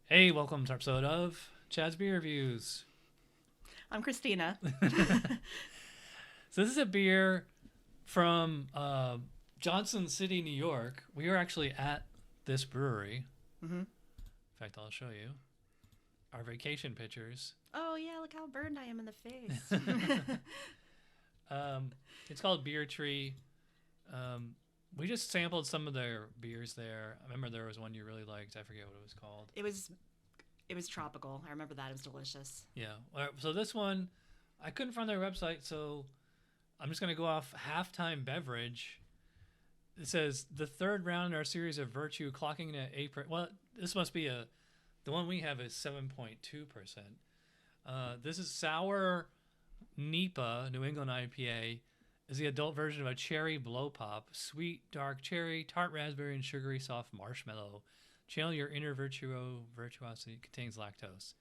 Hey, welcome to our episode of Chad's Beer Reviews. I'm Christina. So this is a beer from Johnson City, New York. We are actually at this brewery. Mm-hmm. In fact, I'll show you our vacation pictures. Oh yeah, look how burned I am in the face. It's called Beer Tree. We just sampled some of their beers there. I remember there was one you really liked. I forget what it was called. It was tropical. I remember that. It was delicious. Yeah. All right, so this one, I couldn't find their website, so I'm just going to go off halftime beverage. It says the third round in our series of Virtue clocking in at 8%. Well, this must be the one we have is 7.2%. This is sour NEIIPA, New England IPA, is the adult version of a cherry blow pop, sweet dark cherry, tart raspberry, and sugary soft marshmallow. Channel your inner virtuosity. Contains lactose.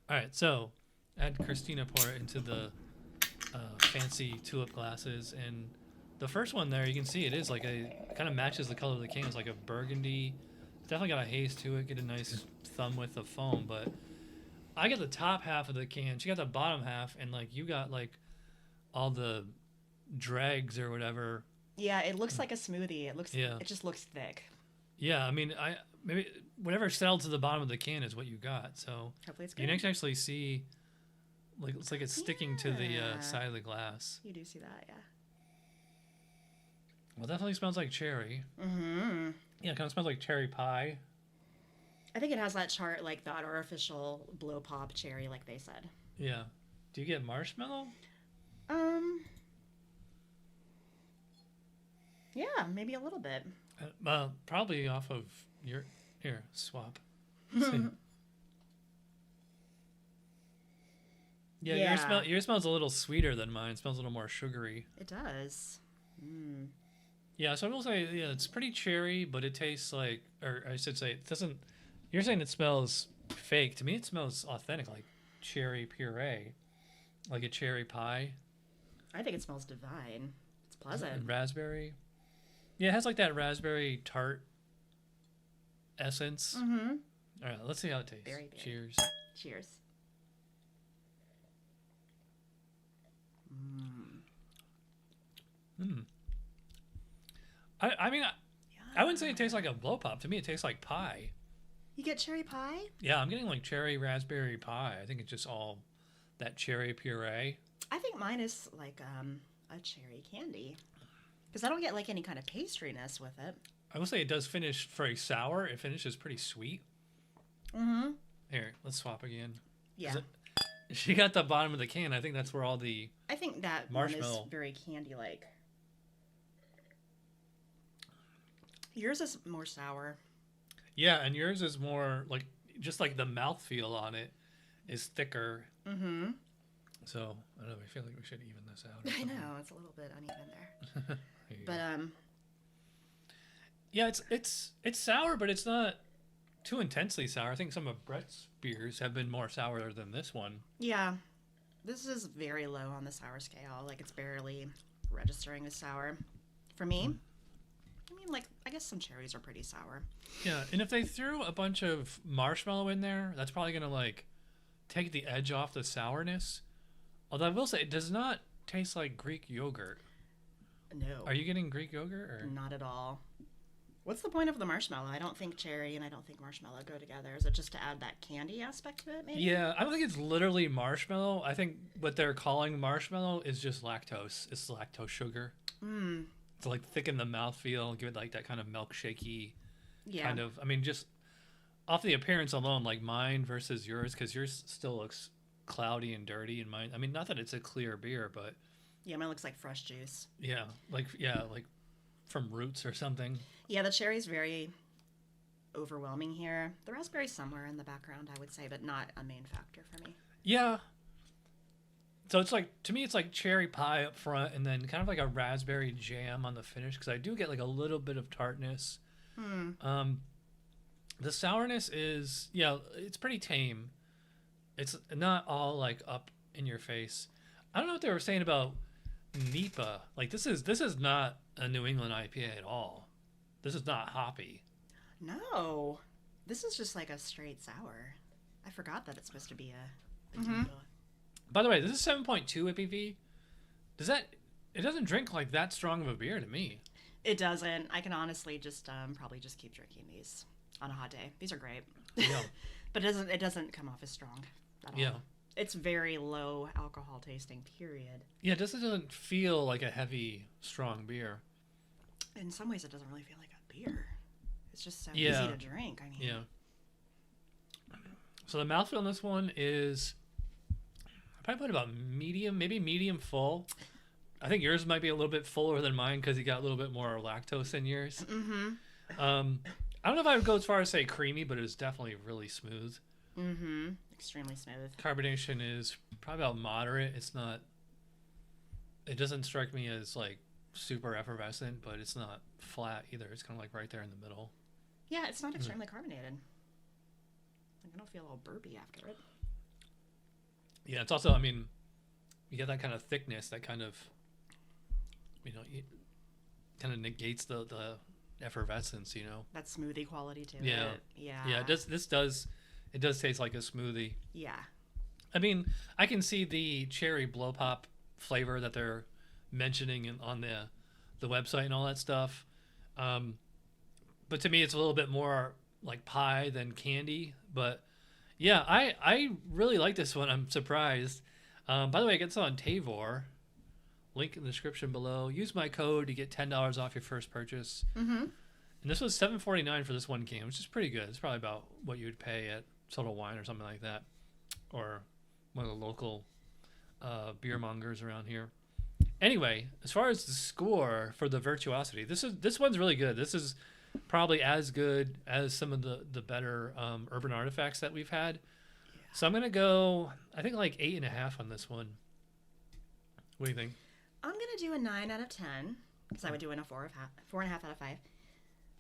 All right, so I had Christina pour it into the fancy tulip glasses, and the first one there, you can see it is like kind of matches the color of the can. It's like a burgundy. It's definitely got a haze to it. Get a nice thumb width of foam, but I got the top half of the can. She got the bottom half, and like you got like all the dregs or whatever. Yeah, it looks like a smoothie. It just looks thick. Yeah, I mean, maybe whatever settled to the bottom of the can is what you got. So hopefully it's good. You can actually see, like, it's like it's sticking to the side of the glass. You do see that, yeah. Well, it definitely smells like cherry. Mm-hmm. Yeah, it kind of smells like cherry pie. I think it has that chart, like that artificial blow pop cherry, like they said. Yeah. Do you get marshmallow? Yeah, maybe a little bit. Probably off of your... Here, swap. See. Yeah, yours smells a little sweeter than mine. It smells a little more sugary. It does. Mm. Yeah, so I will say, yeah, it's pretty cherry, but it tastes like... Or I should say, it doesn't... You're saying it smells fake. To me, it smells authentic, like cherry puree. Like a cherry pie. I think it smells divine. It's pleasant. And raspberry. Yeah, it has like that raspberry tart essence. Mm-hmm. All right, let's see how it tastes. Very big. Cheers. Cheers. I mean, I wouldn't say it tastes like a blow pop. To me, it tastes like pie. You get cherry pie? Yeah, I'm getting like cherry raspberry pie. I think it's just all that cherry puree. I think mine is like a cherry candy. Because I don't get like any kind of pastriness with it. I will say it does finish for a sour. It finishes pretty sweet. Mm-hmm. Here, let's swap again. Yeah. She got the bottom of the can. I think that's where all the I think that marshmallow one is very candy-like. Yours is more sour. Yeah, and yours is more like just like the mouthfeel on it is thicker. Mm-hmm. So I don't know. I feel like we should even this out. I know it's a little bit uneven there, but yeah, it's sour, but it's not too intensely sour. I think some of Brett's beers have been more sour than this one. Yeah, this is very low on the sour scale. Like it's barely registering as sour for me. I mean, like I guess some cherries are pretty sour. Yeah, and if they threw a bunch of marshmallow in there, that's probably gonna like take the edge off the sourness. Although I will say, it does not taste like Greek yogurt. No. Are you getting Greek yogurt? Or? Not at all. What's the point of the marshmallow? I don't think cherry and I don't think marshmallow go together. Is it just to add that candy aspect to it, maybe? Yeah, I don't think it's literally marshmallow. I think what they're calling marshmallow is just lactose. It's lactose sugar. Mm. To like thicken the mouthfeel, give it like that kind of milkshakey Yeah. kind of. I mean, just off the appearance alone, like mine versus yours, because yours still looks cloudy and dirty, and mine. I mean, not that it's a clear beer, but Yeah, mine looks like fresh juice. yeah, like from roots or something. Yeah, the cherry's very overwhelming here. The raspberry's somewhere in the background, I would say, but not a main factor for me. Yeah. So it's like, to me, it's like cherry pie up front, and then kind of like a raspberry jam on the finish, because I do get like a little bit of tartness. The sourness is, yeah, it's pretty tame. It's not all like up in your face. I don't know what they were saying about NEIPA. Like this is not a New England IPA at all. This is not hoppy. No. This is just like a straight sour. I forgot that it's supposed to be a Mm-hmm. By the way, this is 7.2 ABV. It doesn't drink like that strong of a beer to me. It doesn't. I can honestly just probably just keep drinking these on a hot day. These are great. Yeah. But it doesn't come off as strong at all. Yeah. It's very low alcohol tasting, period. Yeah, this doesn't feel like a heavy, strong beer. In some ways, it doesn't really feel like a beer. It's just so Yeah. easy to drink. I mean, Yeah. So the mouthfeel on this one is, I probably put about medium, maybe medium full. I think yours might be a little bit fuller than mine because you got a little bit more lactose in yours. Mm-hmm. I don't know if I would go as far as say creamy, but it's definitely really smooth. Mm-hmm. Extremely smooth. Carbonation is probably about moderate. It doesn't strike me as like super effervescent, but it's not flat either. It's kind of like right there in the middle. Yeah, it's not extremely carbonated. Like, I don't feel all burpy after it. Yeah, it's also, I mean, you get that kind of thickness that kind of, it kind of negates the effervescence, That smoothie quality to Yeah. it. Yeah. Yeah, it does taste like a smoothie. Yeah. I mean, I can see the cherry blow pop flavor that they're mentioning on the website and all that stuff. But to me, it's a little bit more like pie than candy. But yeah, I really like this one. I'm surprised. By the way, it gets on Tavour. Link in the description below. Use my code to get $10 off your first purchase. Mm-hmm. And this was $7.49 for this one can, which is pretty good. It's probably about what you would pay at Total Wine or something like that, or one of the local beer mongers around here. Anyway, as far as the score for the Virtuosity, this one's really good. This is probably as good as some of the better urban artifacts that we've had. Yeah. So I'm gonna go, I think like 8.5 on this one. What do you think? I'm gonna do a 9 out of 10 because I would do it a 4.5 out of 5.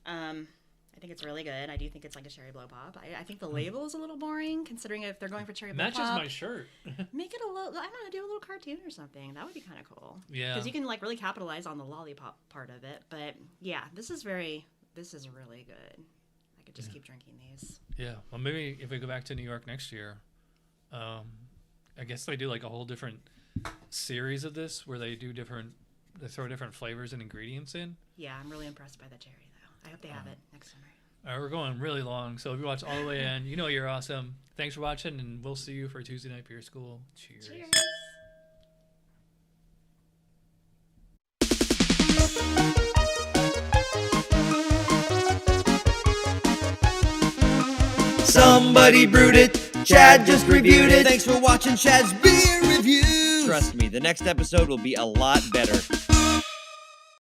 I think it's really good. I do think it's like a cherry blow pop. I think the label is a little boring considering if they're going for cherry blow pop. Matches my shirt. Make it a little, I don't know, do a little cartoon or something. That would be kind of cool. Yeah. Because you can like really capitalize on the lollipop part of it. But yeah, this is really good. I could just keep drinking these. Yeah. Well, maybe if we go back to New York next year, I guess they do like a whole different series of this where they throw different flavors and ingredients in. Yeah, I'm really impressed by the cherry though. I hope they have it next summer. All right, we're going really long, so if you watch all the way in, you're awesome. Thanks for watching, and we'll see you for Tuesday Night Beer School. Cheers. Cheers. Somebody brewed it, Chad just reviewed it. Thanks for watching Chad's Beer Review. Trust me, the next episode will be a lot better.